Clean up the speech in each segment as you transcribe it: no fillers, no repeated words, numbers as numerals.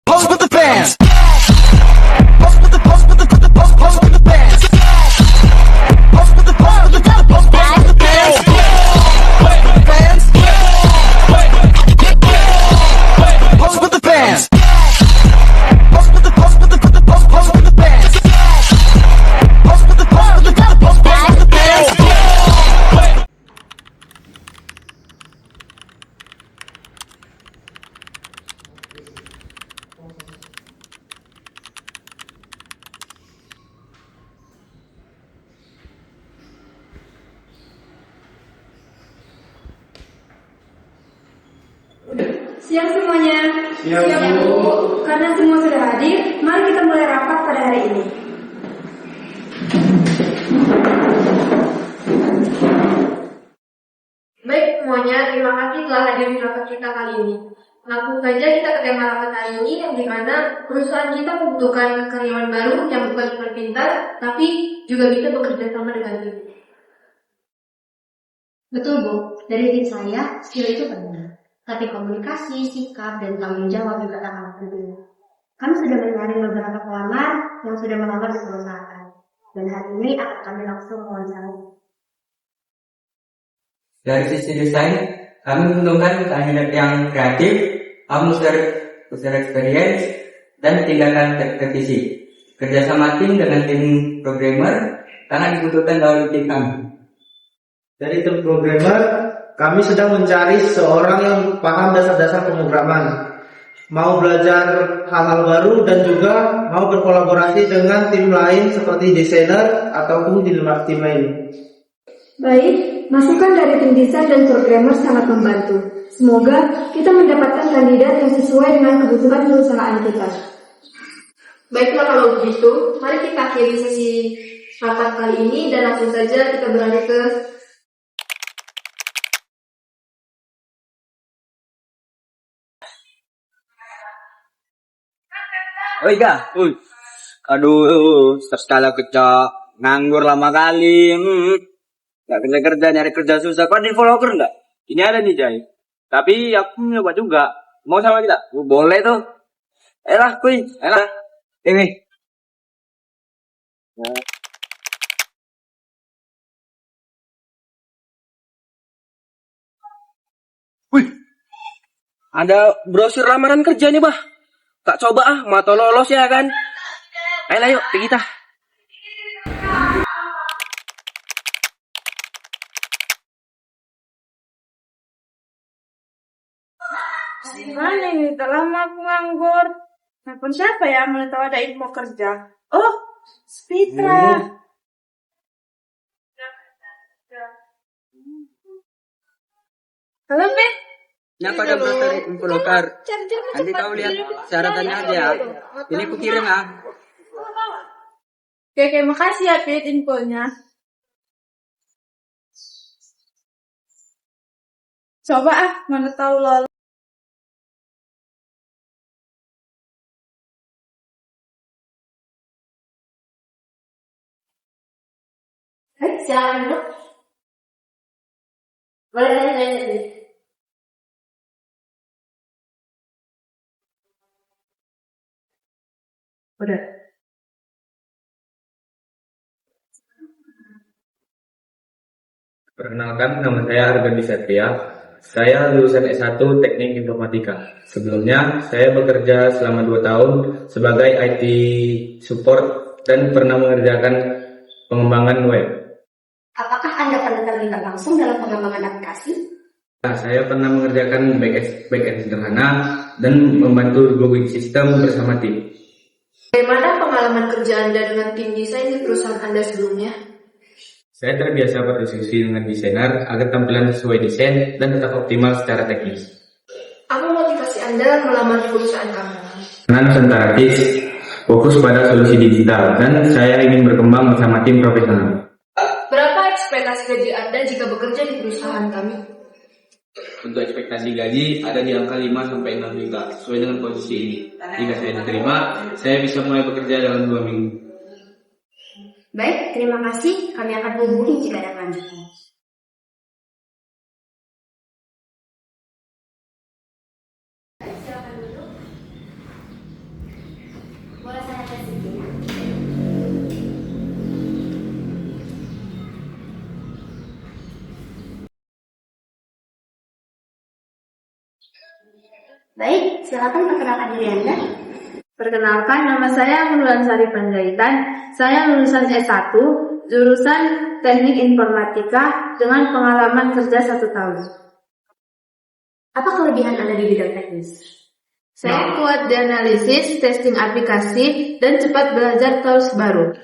Pose with the fans. Pose with the pose with the pose with the fans. Pose with the pose with the pose with the fans. Fans. Pose with the fans. Pose with the pose with the pose with the fans. Pose with the pose with the pose with the fans. Siang semuanya. Siang, Bu. Karena semua sudah hadir, mari kita mulai rapat pada hari ini. Baik semuanya, terima kasih telah hadir di rapat kita kali ini. Langsung saja kita ke tema rapat hari ini, yang dimana perusahaan kita membutuhkan karyawan baru yang bukan cuma pintar, tapi juga bisa bekerja sama dengan tim. Betul, Bu. Dari tim saya, skill itu penting. Tapi komunikasi, sikap, dan tanggung jawab juga sangat penting. Kami sudah menyaring beberapa pelamar yang sudah melamar di perusahaan. Dan hari ini akan kami langsung wawancara. Dari sisi desain, kami menentukan kandidat yang kreatif, user experience, dan tindakan revisi. Kerjasama tim dengan tim programmer sangat dibutuhkan dalam tim kami. Dari tim programmer, kami sedang mencari seorang yang paham dasar-dasar pemrograman, mau belajar hal-hal baru dan juga mau berkolaborasi dengan tim lain seperti desainer ataupun tim lain. Baik, masukan dari tim desain dan programmer sangat membantu. Semoga kita mendapatkan kandidat yang sesuai dengan kebutuhan perusahaan kita. Baiklah kalau begitu, mari kita akhiri sesi rapat kali ini dan langsung saja kita beralih ke Oi Kak, aduh, sekali kerja nganggur lama kali, nggak kerja nyari kerja susah. Kau di follower nggak? Ini ada nih Jai, tapi aku nyoba juga. Mau sama kita? Boleh tuh. Elah, elah, ini. Wih, ada brosur lamaran kerja nih bah. Tak coba mata lolos ya kan. Ayo yuk, kita. Gimana ini? Udah lama aku nganggur. Telepon siapa ya? Mau tahu ada info kerja. Oh, Spitra. Halo, Pet. Yang pada browser info lokal. Nanti kau lihat syaratannya aja. Ini aku kirim ah. Oke, makasih ya Pet infonya. Coba mana tahu lol. silakan dulu. Boleh nanya. Udah. Perkenalkan, nama saya Argandi Satria. Saya lulusan S1 Teknik Informatika. Sebelumnya, saya bekerja selama 2 tahun sebagai IT support dan pernah mengerjakan pengembangan web. Apakah Anda pernah terlibat langsung dalam pengembangan aplikasi? Nah, saya pernah mengerjakan backend sederhana dan membantu debugging sistem bersama tim. Bagaimana pengalaman kerja Anda dengan tim desain di perusahaan Anda sebelumnya? Saya terbiasa berdiskusi dengan desainer agar tampilan sesuai desain dan tetap optimal secara teknis. Apa motivasi Anda melamar di perusahaan kamu? Karena Nusantara TIS fokus pada solusi digital dan saya ingin berkembang bersama tim profesional. Berapa ekspektasi gaji Anda jika bekerja di perusahaan kami? Untuk ekspektasi gaji ada di angka 5-6 juta sesuai dengan posisi ini. Jika saya diterima, saya bisa mulai bekerja dalam 2 minggu. Baik, terima kasih. Kami akan hubungi jika ada kelanjutan. Baik, silakan perkenalkan diri Anda. Perkenalkan, nama saya Nurlansari Panjaitan. Saya lulusan S1, jurusan Teknik Informatika dengan pengalaman kerja 1 tahun. Apa kelebihan Anda di bidang teknis? Saya kuat di analisis, testing aplikasi, dan cepat belajar tools baru.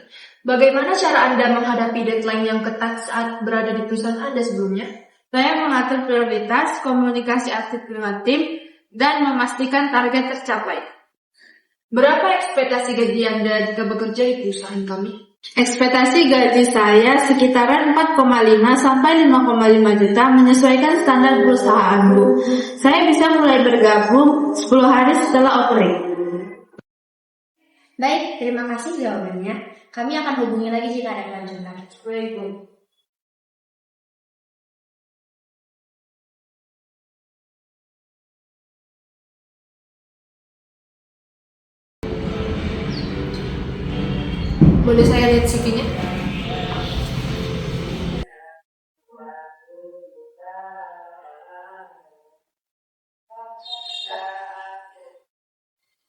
Bagaimana cara Anda menghadapi deadline yang ketat saat berada di perusahaan Anda sebelumnya? Saya mengatur prioritas, komunikasi aktif dengan tim, dan memastikan target tercapai. Berapa ekspektasi gaji Anda jika bekerja di perusahaan kami? Ekspektasi gaji saya sekitaran 4,5 sampai 5,5 juta menyesuaikan standar perusahaanku. Saya bisa mulai bergabung 10 hari setelah operate. Baik, terima kasih jawabannya. Kami akan hubungi lagi jika ada kelanjutan. Baik. Boleh saya lihat CV-nya?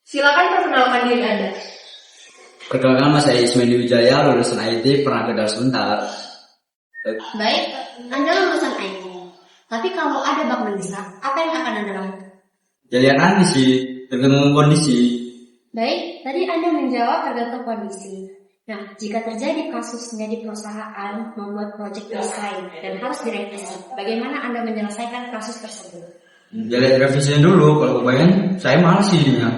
Silakan perkenalkan diri Anda. Perkenalkan, nama saya Ismail Wijaya, lulusan IT, pernah kerja sebentar. Baik, Anda lulusan IT. Tapi kalau ada bak mendesak, apa yang akan Anda lakukan? Ya lihat nanti sih, tergantung kondisi. Baik, tadi Anda menjawab tergantung kondisi. Nah, jika terjadi kasusnya di perusahaan membuat project desain dan harus direvisi, bagaimana Anda menyelesaikan kasus tersebut? Ya lihat revisinya dulu, kalau kebayang saya malas sih jadinya.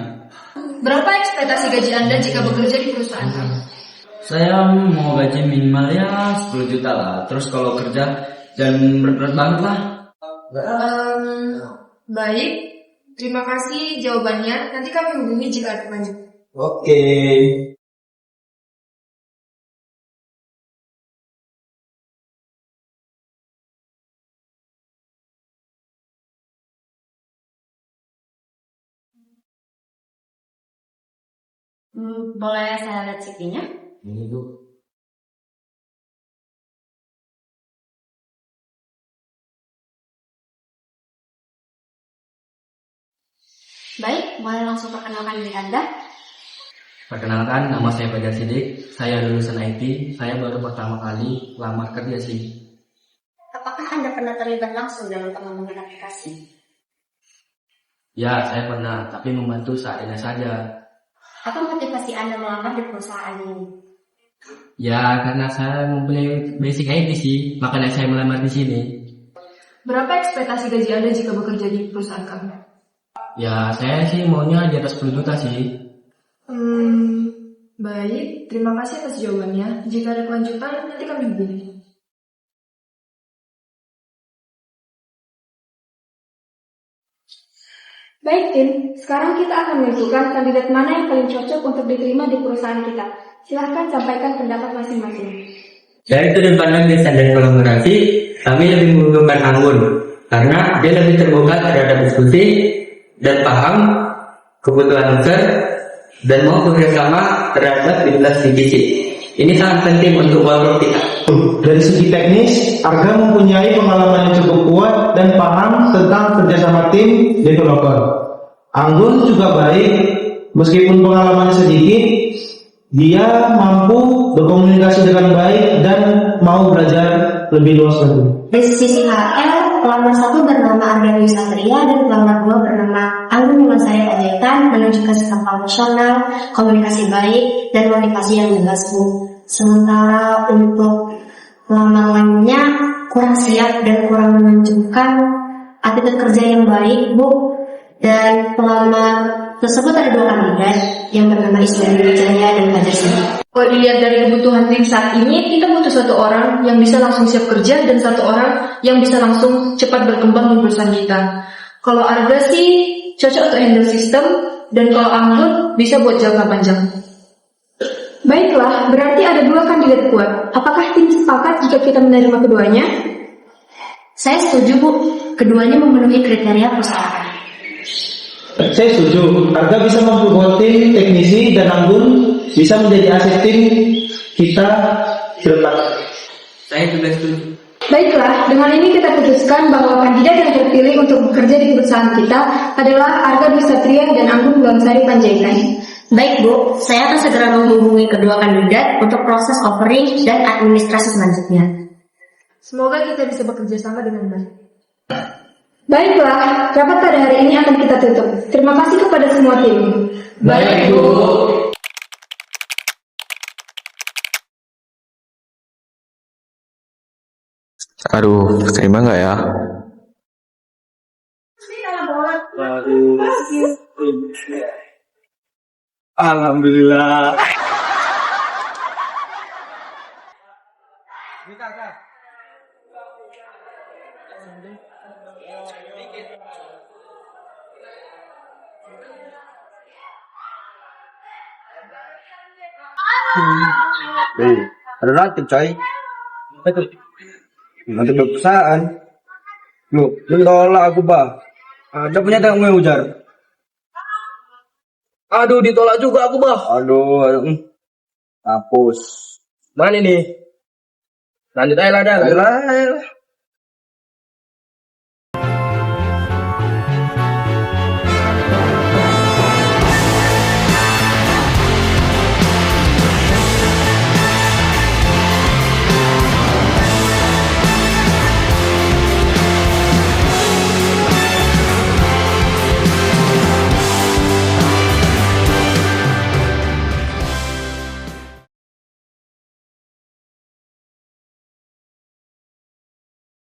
Berapa ekspektasi gaji Anda jika bekerja di perusahaan kami? Saya mau gaji minimal ya 10 juta lah. Terus kalau kerja jangan berat banget lah. Baik, terima kasih jawabannya. Nanti kami hubungi jika ada lanjut. Oke. Boleh saya lihat CV-nya? Ini tuh. Baik, boleh langsung perkenalkan diri Anda. Perkenalkan, nama saya Fajar Sidik. Saya lulusan IT. Saya baru pertama kali lamar kerja sih. Apakah Anda pernah terlibat langsung dalam pengembangan aplikasi? Ya, saya pernah, tapi membantu seadanya saja. Apa motivasi Anda melamar di perusahaan ini? Ya, karena saya mempunyai basic IT sih, makanya saya melamar di sini. Berapa ekspektasi gaji Anda jika bekerja di perusahaan kami? Ya, saya sih maunya di atas 10 juta sih. Baik, terima kasih atas jawabannya. Jika ada kelanjutan, nanti kami hubungi. Baik tim, sekarang kita akan menentukan kandidat mana yang paling cocok untuk diterima di perusahaan kita. Silahkan sampaikan pendapat masing-masing. Dari sudut pandang desain dan kolaborasi, kami lebih menguntungkan Anggun karena dia lebih terbuka terhadap diskusi dan paham kebutuhan user dan mau bekerjasama terhadap lintas divisi. Ini sangat penting untuk kelompok kita. Dari segi teknis, Arga mempunyai pengalaman yang cukup kuat dan paham tentang kerjasama tim developer. Anggun juga baik, meskipun pengalamannya sedikit, dia mampu berkomunikasi dengan baik dan mau belajar lebih luas lagi. Dari sisi HR, pelamar 1 bernama Arga Dwi Satria dan pelamar 2 bernama Anggun Nurlansari Panjaitan menunjukkan sikap profesional, komunikasi baik, dan motivasi yang jelas, Bu. Sementara untuk pelamar lainnya kurang siap dan kurang menunjukkan attitude kerja yang baik, Bu. Dan pelamar tersebut ada 2 kandidat yang bernama Ismail Wijaya dan Fajar Sidik. Kalau dilihat dari kebutuhan tim saat ini, kita butuh 1 orang yang bisa langsung siap kerja dan 1 orang yang bisa langsung cepat berkembang di perusahaan kita. Kalau Arga sih cocok untuk handle sistem, dan kalau Anggun bisa buat jangka panjang. Baiklah, berarti ada 2 kandidat kuat. Apakah tim sepakat jika kita menerima keduanya? Saya setuju, Bu. Keduanya memenuhi kriteria perusahaan. Saya setuju, Arga bisa membuat tim teknisi dan Anggun bisa menjadi aset tim kita ke depan. Saya juga setuju. Baiklah, dengan ini kita putuskan bahwa kandidat yang terpilih untuk bekerja di perusahaan kita adalah Arga Dwi Satria dan Anggun Buansari Panjaitan. Baik Bu, saya akan segera menghubungi kedua kandidat untuk proses offering dan administrasi selanjutnya. Semoga kita bisa bekerja sama dengan baik. Baiklah, rapat pada hari ini akan kita tutup. Terima kasih kepada semua tim. Baik, Bu. Aduh, terima nggak ya? Alhamdulillah. Ada nanti coy. Nanti perusahaan. Lu tolak aku bah. Ada punya tanggung ujar. Aduh, ditolak juga aku, Bah. Aduh. Hapus. Mana ini? Lanjut aja lah, dah. Ayolah.